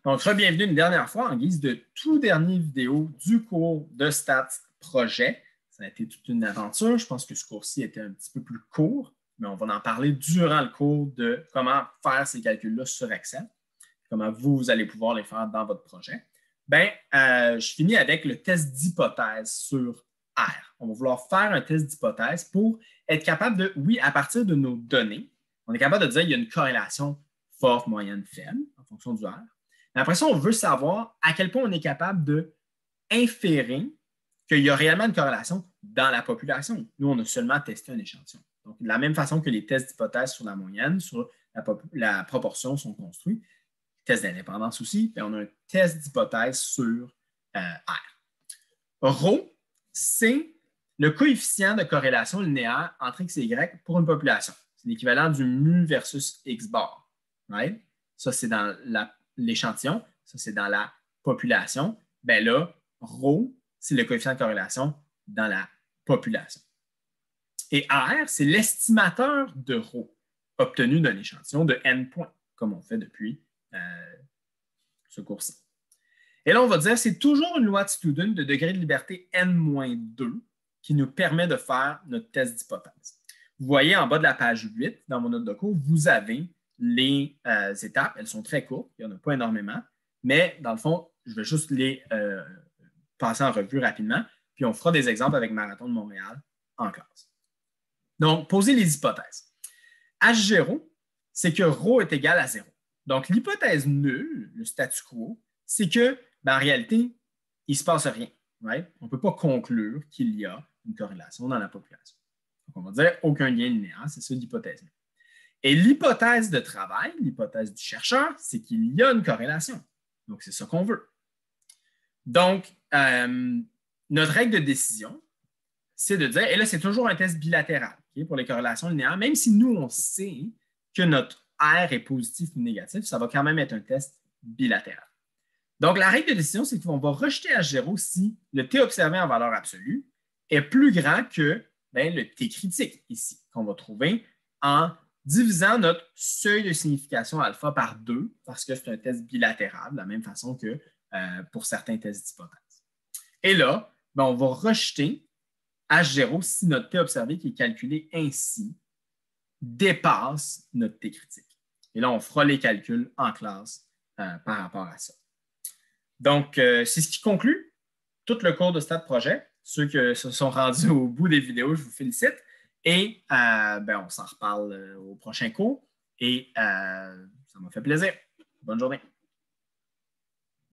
Donc, bienvenue une dernière fois en guise de tout dernier vidéo du cours de Stats Projet. Ça a été toute une aventure. Je pense que ce cours-ci était un petit peu plus court, mais on va en parler durant le cours de comment faire ces calculs-là sur Excel, comment vous allez pouvoir les faire dans votre projet. Je finis avec le test d'hypothèse sur R. On va vouloir faire un test d'hypothèse pour être capable de, oui, à partir de nos données, on est capable de dire qu'il y a une corrélation forte, moyenne, faible en fonction du R. Mais après ça, on veut savoir à quel point on est capable d'inférer qu'il y a réellement une corrélation dans la population. Nous, on a seulement testé un échantillon. Donc, de la même façon que les tests d'hypothèse sur la moyenne, sur la proportion sont construits, test d'indépendance aussi, on a un test d'hypothèse sur R. Rho, c'est le coefficient de corrélation linéaire entre X et Y pour une population. C'est l'équivalent du mu versus X bar. Right? Ça, c'est dans l'échantillon. Ça, c'est dans la population. Là, Rho, c'est le coefficient de corrélation dans la population. Et R, c'est l'estimateur de Rho obtenu d'un échantillon de N points, comme on fait depuis ce cours-ci. Et là, on va dire que c'est toujours une loi de Student de degré de liberté N-2 qui nous permet de faire notre test d'hypothèse. Vous voyez en bas de la page 8, dans mon note de cours, vous avez les étapes. Elles sont très courtes, il n'y en a pas énormément, mais dans le fond, je vais juste les passer en revue rapidement, puis on fera des exemples avec Marathon de Montréal en classe. Donc, posez les hypothèses. H0, c'est que Rho est égal à 0. Donc, l'hypothèse nulle, le statu quo, c'est que, en réalité, il ne se passe rien. Right? On ne peut pas conclure qu'il y a une corrélation dans la population. Donc, on va dire aucun lien linéaire, c'est ça l'hypothèse nulle. Et l'hypothèse de travail, l'hypothèse du chercheur, c'est qu'il y a une corrélation. Donc, c'est ça qu'on veut. Donc, notre règle de décision, c'est de dire, et là, c'est toujours un test bilatéral pour les corrélations linéaires, même si nous, on sait que notre R est positif ou négatif, ça va quand même être un test bilatéral. Donc, la règle de décision, c'est qu'on va rejeter H0 si le T observé en valeur absolue est plus grand que le T critique ici, qu'on va trouver en divisant notre seuil de signification alpha par 2, parce que c'est un test bilatéral, de la même façon que pour certains tests d'hypothèse. Et là, on va rejeter H0 si notre T observé qui est calculé ainsi dépasse notre T critique. Et là, on fera les calculs en classe par rapport à ça. Donc, c'est ce qui conclut tout le cours de Stats Projet. Ceux qui se sont rendus au bout des vidéos, je vous félicite. Et on s'en reparle au prochain cours. Et ça m'a fait plaisir. Bonne journée.